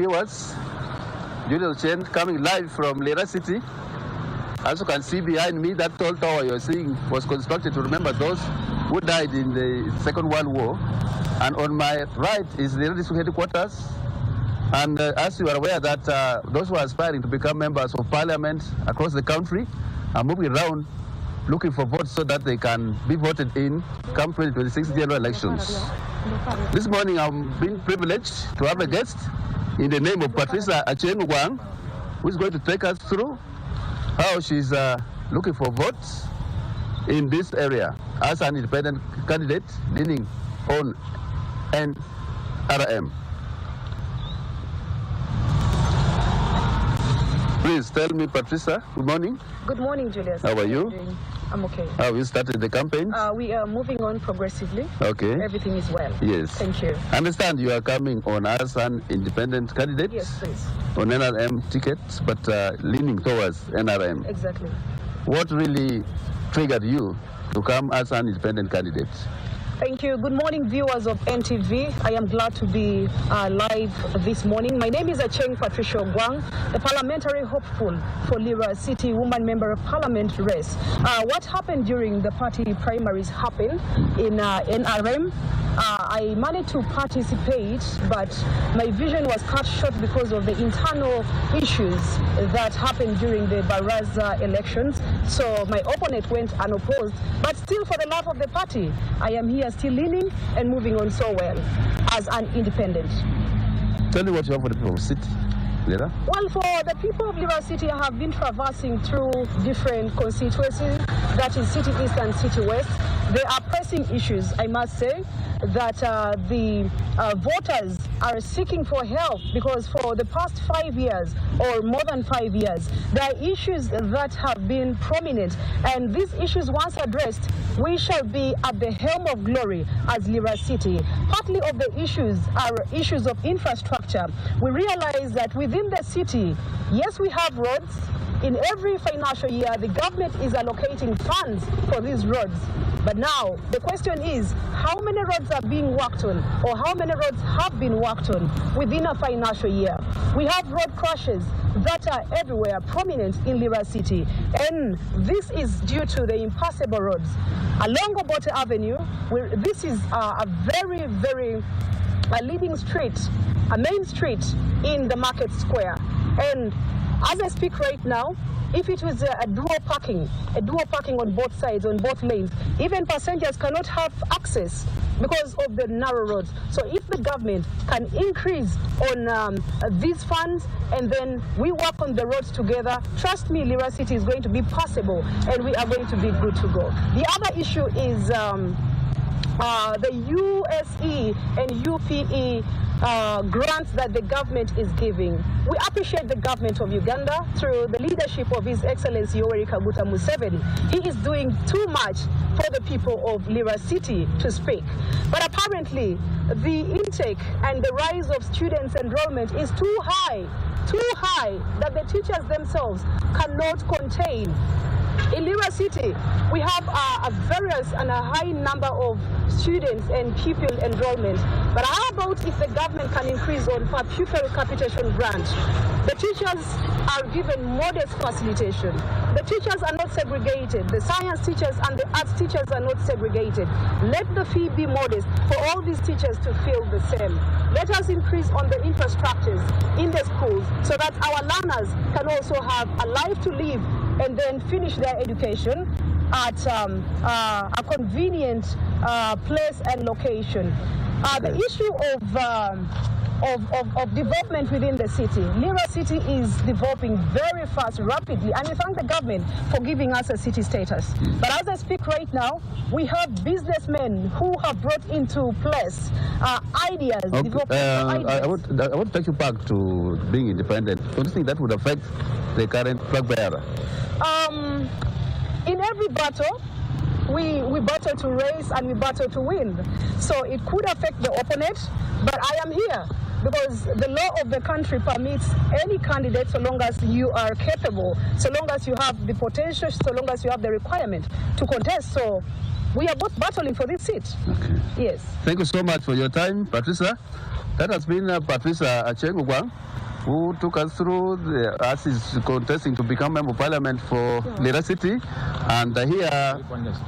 Viewers, Julius Chen coming live from Lira City. As you can see behind me, that tall tower you're seeing was constructed to remember those who died in the Second World War. And on my right is the district headquarters. And as you are aware that those who are aspiring to become members of parliament across the country are moving around looking for votes so that they can be voted in come 2026 general elections. This morning I'm being privileged to have a guest in the name of Patricia Acheng Wang, who is going to take us through how she's looking for votes in this area as an independent candidate leaning on NRM. Please tell me, Patricia, good morning. Good morning, Julius. How are you? I'm okay. How have you started the campaign? We are moving on progressively. Okay. Everything is well. Yes. Thank you. I understand you are coming on as an independent candidate? Yes, please. On NRM tickets, but leaning towards NRM. Exactly. What really triggered you to come as an independent candidate? Thank you. Good morning, viewers of NTV. I am glad to be live this morning. My name is Acheng Patricia Gwang, the parliamentary hopeful for Lira City Woman Member of Parliament race. What happened during the party primaries happened in NRM. I managed to participate, but my vision was cut short because of the internal issues that happened during the Baraza elections. So my opponent went unopposed, but still for the love of the party, I am here still leaning and moving on so well as an independent. Tell me what you have for the people of the city, Lira. Well, for the people of Lira City, I have been traversing through different constituencies, that is City East and City West. There are pressing issues, I must say, that the voters are seeking for help because for the past 5 years or more than 5 years, there are issues that have been prominent, and these issues once addressed, we shall be at the helm of glory as Lira City. Partly of the issues are issues of infrastructure. We realize that within the city, yes, we have roads. In every financial year, the government is allocating funds for these roads. But now, the question is, how many roads are being worked on, or how many roads have been worked on within a financial year? We have road crashes that are everywhere, prominent in Lira City. And this is due to the impassable roads. Along Obote Avenue, this is a very, very leading street, a main street in the market square. And as I speak right now, if it was a dual parking on both sides, on both lanes, even passengers cannot have access because of the narrow roads. So if the government can increase on these funds and then we work on the roads together, trust me, Lira City is going to be passable and we are going to be good to go. The other issue is the USE and UPE grants that the government is giving. We appreciate the government of Uganda through the leadership of His Excellency Yoweri Kaguta Museveni. He is doing too much for the people of Lira City to speak. But apparently, the intake and the rise of students' enrollment is too high that the teachers themselves cannot contain. In Lira City, we have a various and a high number of students and pupil enrollment. But how about if the government can increase on per pupil capitation grant? The teachers are given modest facilitation. The teachers are not segregated. The science teachers and the arts teachers are not segregated. Let the fee be modest for all these teachers to feel the same. Let us increase on the infrastructures in the schools so that our learners can also have a life to live and then finish their education at a convenient place and location. The issue of development within the city. Lira City is developing very fast, rapidly, and we thank the government for giving us a city status. But as I speak right now, we have businessmen who have brought into place ideas, development ideas. I want to take you back to being independent. Do you think that would affect the current flag bearer? In every battle, we battle to race and we battle to win. So it could affect the opponent, but I am here because the law of the country permits any candidate so long as you are capable, so long as you have the potential, so long as you have the requirement to contest. So we are both battling for this seat. Okay. Yes. Thank you so much for your time, Patricia. That has been Patricia Achengugwang, who took us through as is contesting to become Member of Parliament for Lira City. And here,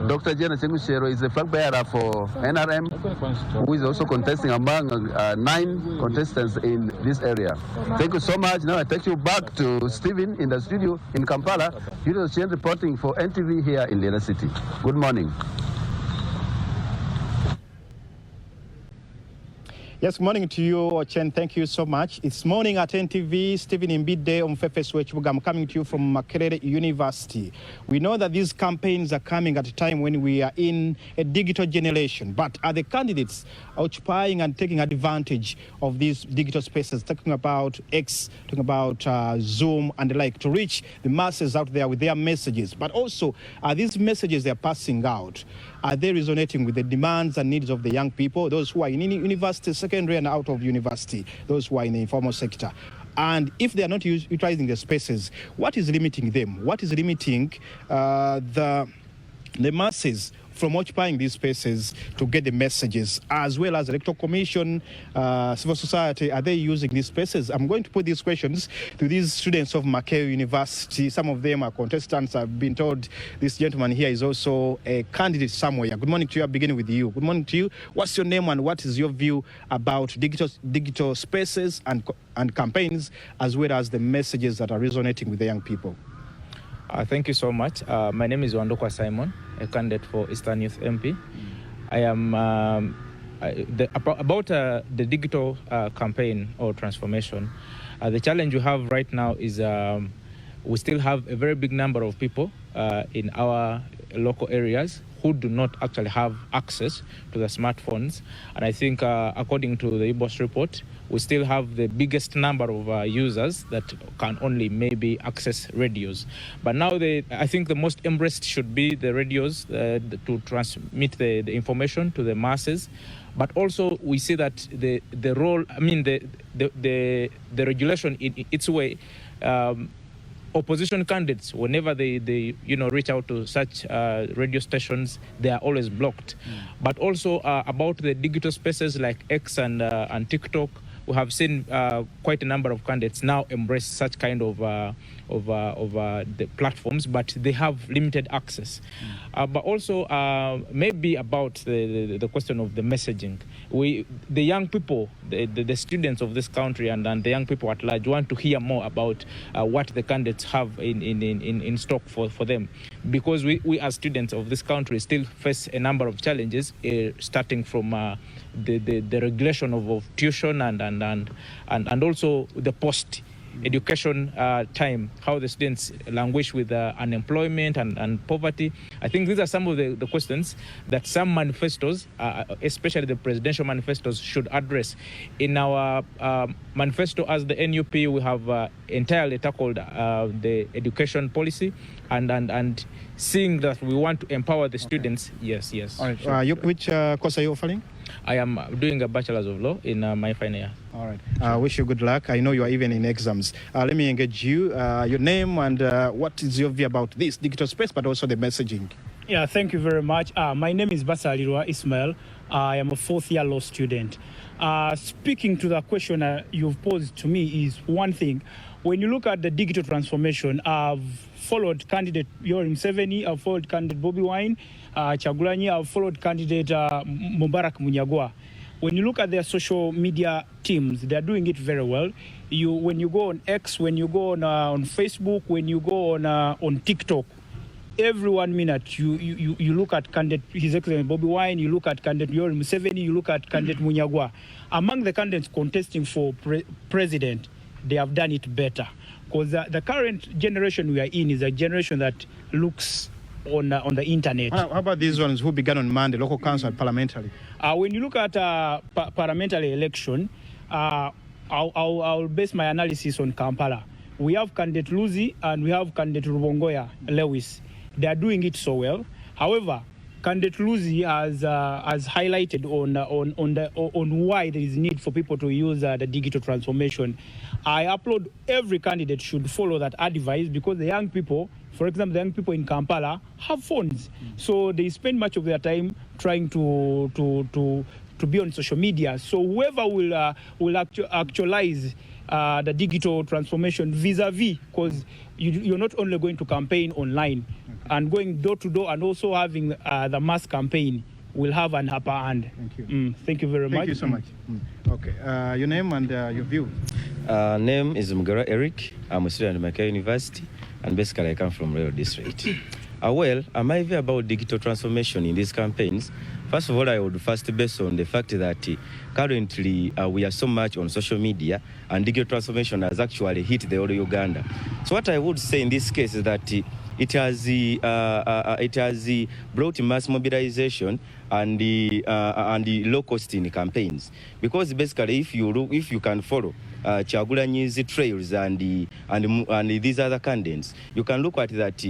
Dr. Jane Chengushero is the flag bearer for NRM, who is also contesting among 9 contestants in this area. Thank you so much. Now I take you back to Stephen in the studio in Kampala. Julius Chen reporting for NTV here in Lira City. Good morning. Yes, morning to you, Chen. Thank you so much. It's morning at NTV. Stephen Imbide on Fefeswechbuga. I'm coming to you from Makerere University. We know that these campaigns are coming at a time when we are in a digital generation. But are the candidates occupying and taking advantage of these digital spaces, talking about X, talking about Zoom and the like, to reach the masses out there with their messages? But also, are these messages they're passing out, are they resonating with the demands and needs of the young people, those who are in university, secondary and out of university, those who are in the informal sector? And if they are not utilizing the spaces, what is limiting them? What is limiting the masses from occupying these spaces to get the messages, as well as Electoral Commission, civil society? Are they using these spaces? I'm going to put these questions to these students of Makerere University. Some of them are contestants. I've been told this gentleman here is also a candidate somewhere. Good morning to you. I'm beginning with you. Good morning to you. What's your name and what is your view about digital spaces and campaigns, as well as the messages that are resonating with the young people? Thank you so much. My name is Wandokwa Simon, a candidate for Eastern Youth MP. I am about the digital campaign or transformation. The challenge we have right now is we still have a very big number of people in our local areas who do not actually have access to the smartphones. And I think according to the IBOS report, we still have the biggest number of users that can only maybe access radios. But now I think the most embraced should be the radios to transmit the information to the masses. But also we see that the role, I mean the regulation in its way, opposition candidates, whenever they reach out to such radio stations, they are always blocked. But also about the digital spaces like X and TikTok, we have seen quite a number of candidates now embrace such kind of the platforms, but they have limited access. But also maybe about the question of the messaging. The young people, the students of this country and the young people at large want to hear more about what the candidates have in stock for them. Because we as students of this country still face a number of challenges, starting from the regulation of tuition and also the post-education time, how the students languish with unemployment and poverty. I think these are some of the questions that some manifestos, especially the presidential manifestos, should address. In our manifesto as the NUP, we have entirely tackled the education policy and seeing that we want to empower the students. Yes. All right. Sure. Which course are you offering? I am doing a Bachelor's of Law in my final year. All right. Wish you good luck. I know you are even in exams. Let me engage you. Your name and what is your view about this digital space, but also the messaging? Yeah, thank you very much. My name is Basalirwa Ismail. I am a fourth-year law student. Speaking to the question you've posed to me is one thing. When you look at the digital transformation, I've followed candidate Yoweri Museveni, I've followed candidate Bobi Wine, Chagulanyi, I've followed candidate Mubarak Munyagwa. When you look at their social media teams, they're doing it very well. When you go on X, when you go on Facebook, when you go on TikTok, every 1 minute you look at candidate His Excellency Bobi Wine, you look at candidate Yoweri Museveni, you look at candidate Munyagwa. Among the candidates contesting for president, they have done it better. Because the current generation we are in is a generation that looks on the internet. How about these ones who began on Monday, local council and parliamentary? When you look at parliamentary election, I'll base my analysis on Kampala. We have candidate Luzi and we have candidate Rubongoya Lewis. They are doing it so well. However, candidate Luzi has highlighted on why there is need for people to use the digital transformation. I applaud every candidate should follow that advice, because the young people, for example, the young people in Kampala have phones, so they spend much of their time trying to to be on social media. So whoever will actualize the digital transformation vis-a-vis, because you're not only going to campaign online and going door to door and also having the mass campaign will have an upper hand. Thank you. Thank you very much. Thank you so much. Okay. Your name and your view? Name is Mugara Eric. I'm a student at Makerere University, and basically I come from Rail District. Well, my view about digital transformation in these campaigns, first of all, I would first base on the fact that currently we are so much on social media, and digital transformation has actually hit the whole Uganda. So what I would say in this case is that it has brought mass mobilization and the low cost in campaigns, because basically if you can follow Kyagulanyi's trails and these other candidates, you can look at that.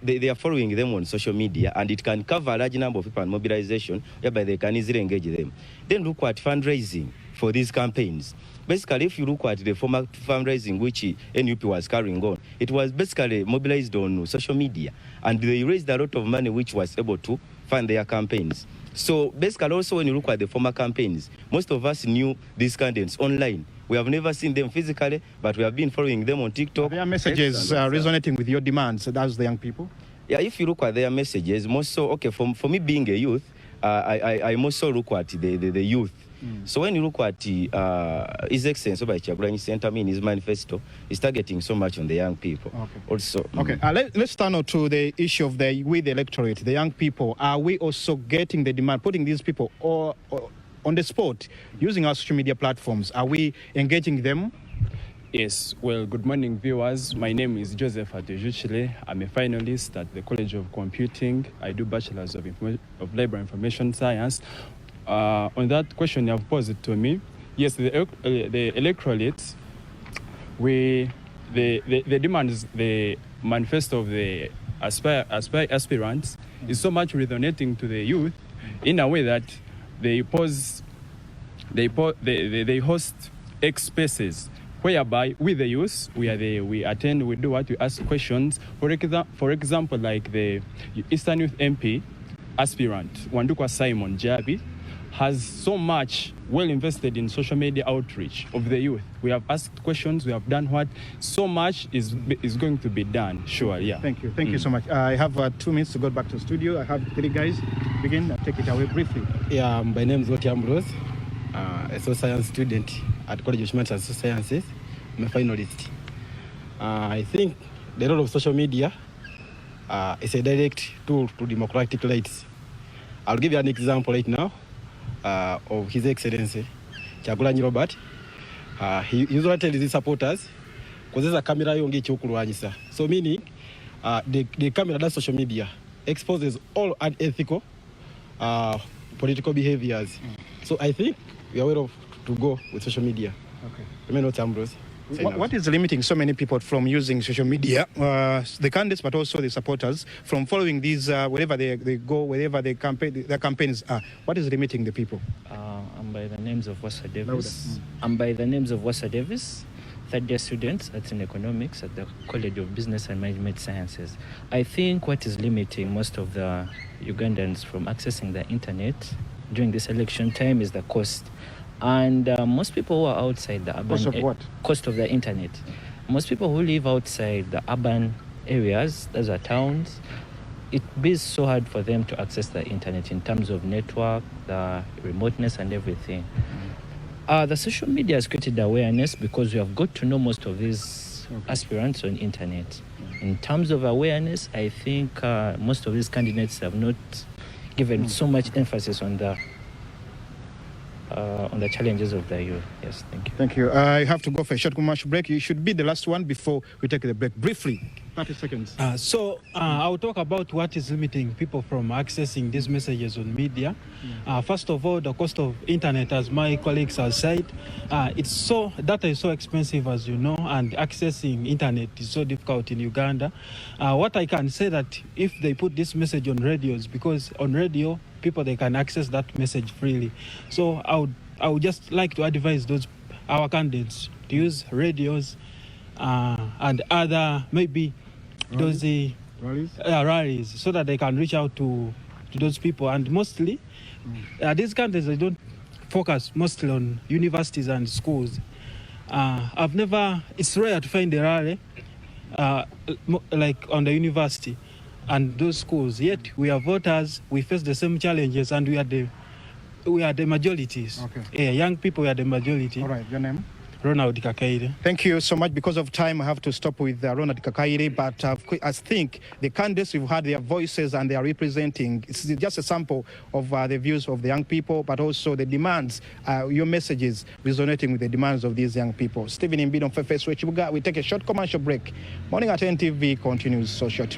They are following them on social media, and it can cover a large number of people and mobilization, whereby they can easily engage them. Then look at fundraising for these campaigns. Basically, if you look at the former fundraising which NUP was carrying on, it was basically mobilized on social media, and they raised a lot of money which was able to fund their campaigns. So basically, also when you look at the former campaigns, most of us knew these candidates online. We have never seen them physically, but we have been following them on TikTok. Their messages resonating with your demands, as the young people? Yeah, if you look at their messages, most so, okay, for me being a youth, I most so look at the youth. So when you look at His Excellency by Kyagulanyi Ssentamu in his manifesto, he's targeting so much on the young people. Okay. Also. Okay, let's turn on to the issue of the electorate, the young people. Are we also getting the demand, putting these people or on the spot, using our social media platforms? Are we engaging them? Yes, well, good morning, viewers. My name is Joseph Adejuchile. I'm a finalist at the College of Computing. I do Bachelor's of Library Information Science. On that question you have posed to me, yes, the electorate, the demands, the manifesto of the aspirants is so much resonating to the youth in a way that they host X spaces whereby with the youth we attend, we do what, we ask questions. For example, like the Eastern Youth MP aspirant Wandukwa Simon Jabi has so much well invested in social media outreach of the youth. We have asked questions, we have done what, so much is going to be done. Sure, yeah. Thank you. Thank you so much. I have 2 minutes to go back to the studio. I have 3 guys. Begin, take it away briefly. Yeah, my name is Oti Ambrose, a social science student at College of Humanities and Social Sciences. I'm a finalist. I think the role of social media is a direct tool to democratic rights. I'll give you an example right now of His Excellency Kyagulanyi Robert. He usually tells his supporters, because there's a camera yongi chokulwanyisa. So meaning, the camera, that social media, exposes all unethical political behaviors. So I think we are aware of to go with social media. Okay. Let me know, Ambrose. What is limiting so many people from using social media, the candidates but also the supporters, from following these wherever they go, wherever their campaigns are? What is limiting the people? I'm by the names of Wassa Davis. Third-year student in economics at the College of Business and Management Sciences. I think what is limiting most of the Ugandans from accessing the internet during this election time is the cost. And most people who are outside the urban... Cost of what? Cost of the internet. Most people who live outside the urban areas, those are towns, it is so hard for them to access the internet in terms of network, the remoteness and everything. The social media has created awareness because we have got to know most of these aspirants on internet. In terms of awareness, I think most of these candidates have not given so much emphasis on the challenges of the youth. Yes, thank you. Thank you. I have to go for a short commercial break. You should be the last one before we take the break. Briefly, 30 seconds. I'll talk about what is limiting people from accessing these messages on media. First of all, the cost of internet, as my colleagues have said, data is so expensive, as you know, and accessing internet is so difficult in Uganda. What I can say that if they put this message on radios, because on radio, people, they can access that message freely. So I would just like to advise our candidates to use radios and other maybe rallies so that they can reach out to those people. And mostly these candidates, they don't focus mostly on universities and schools. It's rare to find a rally like on the university and those schools, yet we are voters, we face the same challenges, and we are the majorities. Okay. Yeah, young people are the majority. All right, your name? Ronald Kakaire. Thank you so much. Because of time, I have to stop with Ronald Kakaire, but I think the candidates, we've heard their voices and they are representing. It's just a sample of the views of the young people, but also the demands, your messages resonating with the demands of these young people. Stephen Imbido on Fefeso Echibuga. We take a short commercial break. Morning at NTV continues so shortly.